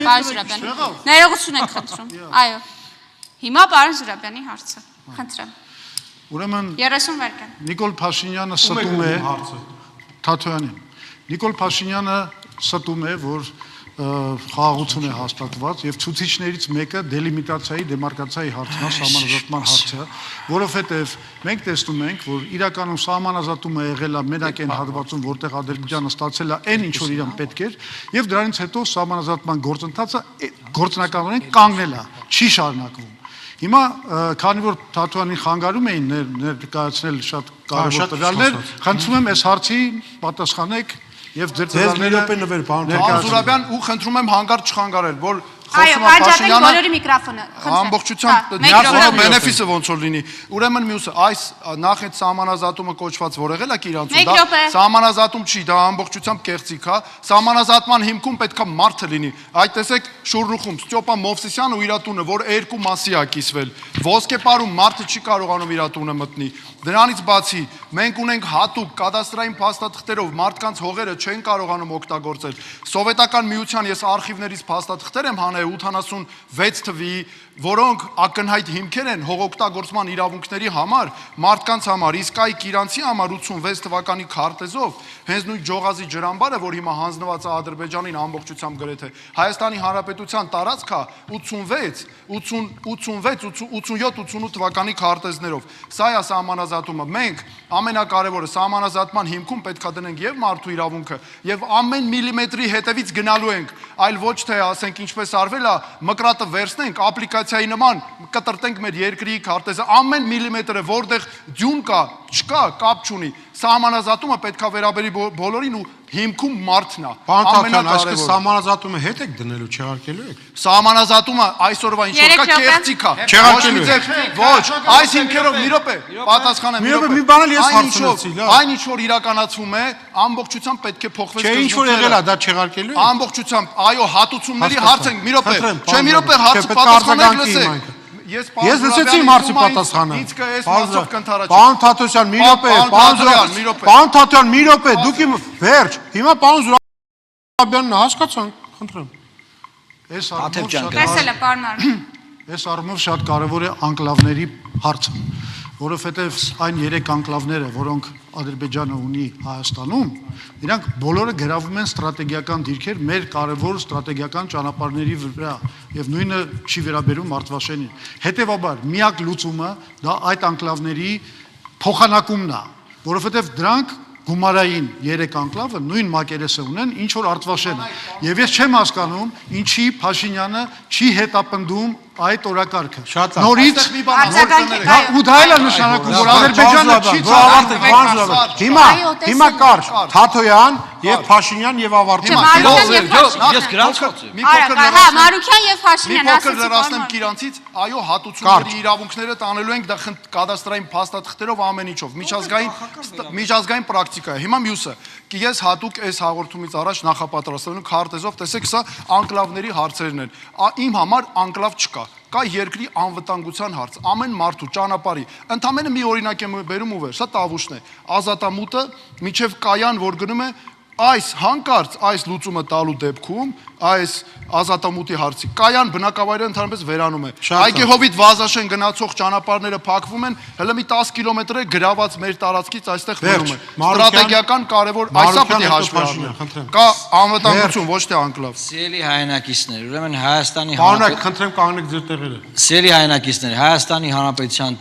Պարոն Զուրաբյան, ներողություն եք խնդրում, այո, հիմա պարոն Զուրաբյանի հարցը, խնդրեմ, Ուրեմն 30 վայրկյան, Նիկոլ Փաշինյանը ստում է Թաթոյանին, Նիկոլ Փաշինյանը ստում է, որ խաղաղություն է հաստատված եւ ցուցիչներից մեկը դելիմիտացիայի, դեմարկացիայի հարցն է, սահմանազատման հարցը, որովհետեւ մենք տեսնում ենք, որ իրականում սահմանազատումը եղել է մենակ այն հատվածում, որտեղ Ադրբեջանը ստացել է այն ինչ որ իրան պետք էր, եւ դրանից հետո սահմանազատման գործընթացը գործնականորեն կանգնել է, չի շարունակվում։ Հիմա քանի որ Թաթոյանին խանգարում էին ներկայացնել շատ կարևոր տվյալներ, խնդրում եմ այս հարցին պատասխանեք եւ ձեր տվյալները Պարոն Զուրաբյան ու խնդրում եմ հանգարտ չխանգարել, որ այո, կանչատեք բոլորի միկրոֆոնը, ամբողջությամբ միասնական բենեֆիսը ոնց որ լինի։ Ուրեմն մյուսը, այս նախ այդ սահմանազատումը կոչված որ եղել է Իրանցում, դա սահմանազատում չի, դա ամբողջությամբ կեղծիք է։ Սահմանազատման հիմքում պետքա մարդը լինի։ Այդ տեսեք Շուռնուխում Ստյոպա Մովսիսյանը ու իր տունը, որ երկու մասի է կիսվել։ Ոսկեպարում մարդը չի կարողանում իր տունը մտնի։ Դրանից բացի մենք ունենք հատուկ կադաստրային փաստաթղթերով մարդկանց հողերը չեն կարողանում օգտագործել։ Սովետական միության ես արխիվներից փաստաթղթեր եմ հանել 86 թվի, որոնք ակնհայտ հիմքեր են հողօգտագործման իրավունքների համար, մարդկանց համար, իսկ այ իրանցի համար 86 թվականի քարտեզով, հենց նույն Ջողազի ջրամբարը, որ հիմա հանձնված է Ադրբեջանին ամբողջությամբ գրեթե, Հայաստանի Հանրապետության տարածքա 87-88 թվականի քարտեզներով։ Սա է սահմանազատումը։ Մենք ամենակարևորը սահմանազատման հիմքում պետքա դնենք եւ մարդու իրավունքը, եւ ամեն միլիմետրի հետևից գնալու ենք, այլ ոչ թե ասենք ինչպես արվել է, մկրատը վերցնենք, ապլիկացիայի նման կտրտենք մեր երկրի քարտեզը, ամեն միլիմետրը որտեղ ձյուն կա, չկա, կապ չունի։ Սահմանազատումը պետքա վերաբերի բոլորին ու հիմքում մարդն է։ Ամենակարևորը սահմանազատումը հետ եք դնելու, չեղարկելու եք։ Սահմանազատումը այսօրվա ինչ որ կա կեղծիք է։ Չեղարկելու։ Ոչ, այս հիմքերով մի րոպե, պատասխանեմ մի րոպե։ Մի բան էլ ես հարցնեցի, լավ։ Այն ինչ որ իրականացվում է, ամբողջությամբ պետք է փոխվի։ Չէ, ինչ որ եղել է, դա չեղարկելու է։ Ամբողջությամբ, այո, հատուցումների հարց ենք, մի րոպե։ Չէ, մի րոպե հարցը պատասխանեք լսեք։ Ես լսեցի իմ հարցի պատասխանը։ Ինձ կես մասով կընթարաճի։ Պարոն Թաթոսյան, մի րոպե, պարոն Թաթոյան, մի րոպե, դուք իմ վերջ։ Հիմա պարոն Զուրաբյանն հասկացանք, խնդրեմ։ տեսել է պարոն Արմեն։ Այս առումով շատ կարևոր է անկլավների հարցը, որովհետև այն 3 անկլավները, որոնք Ադրբեջանը ունի Հայաստանում, իրանք բոլորը գրավում են ստրատեգիական դիրքեր մեր կարևոր ստրատեգիական ճանապարհների վրա եւ նույնը չի վերաբերում Մարտվաշենին։ Հետևաբար միակ լուծումը դա այդ անկլավների փոխանակումն է, որովհետև դրանք գումարային 3 անկլավը նույն մակերեսը ունեն, ինչ որ Արտվաշենը։ Եվ ես չեմ հասկանում, ինչի Փաշինյանը չի հետապնդում այդ օրակարգը։ Նորից ու դա էլ է նշանակում, որ Ադրբեջանը չի Հիմա կար Թաթոյան եւ Փաշինյան եւ ավարտում։ Ես գրացած եմ։ Հա, Մարուքյան եւ Փաշինյան ասեցի։ Մի փոքր լրացնեմ Իրանցից, այո, հատուցումների իրավունքները տանելու ենք դա կադաստրային փաստաթղթերով ամեն ինչով։ Միջազգային պրակտիկա է։ Հիմա մյուսը, ես հատուկ այս հաղորդումից առաջ նախապատրաստել եմ քարտեզով, տեսեք, սա անկլավների հարցերն են։ Իմ համար անկլավ չկա։ Կա երկրի անվտանգության հարց, ամեն մարդու ճանապարհի։ Ընդամենը մի օրինակ եմ բերում ու վեր, սա Տավուշն է։ Ազատամուտը միջև Կայան, որ գնում է այս հանկարծ այս լուծումը տալու դեպքում այս ազատամուտի հարցի Կայան բնակավայրը ընդհանրապես վերանում է։ Այգեհովիտ Վազաշեն գնացող ճանապարհները փակվում են, հələ մի 10 կիլոմետր է գրաված մեր տարածքից այստեղ վերում է։ Ստրատեգիական կարևոր այսա պետք է հաշվի առնել։ Կա անվտանգություն, ոչ թե անկլավ։ Սիրելի հայրենակիցներ, ուրեմն Հայաստանի Հանրապետության, խնդրեմ կանգնեք ձեր տեղերը։ Սիրելի հայրենակիցներ, Հայաստանի Հանրապետության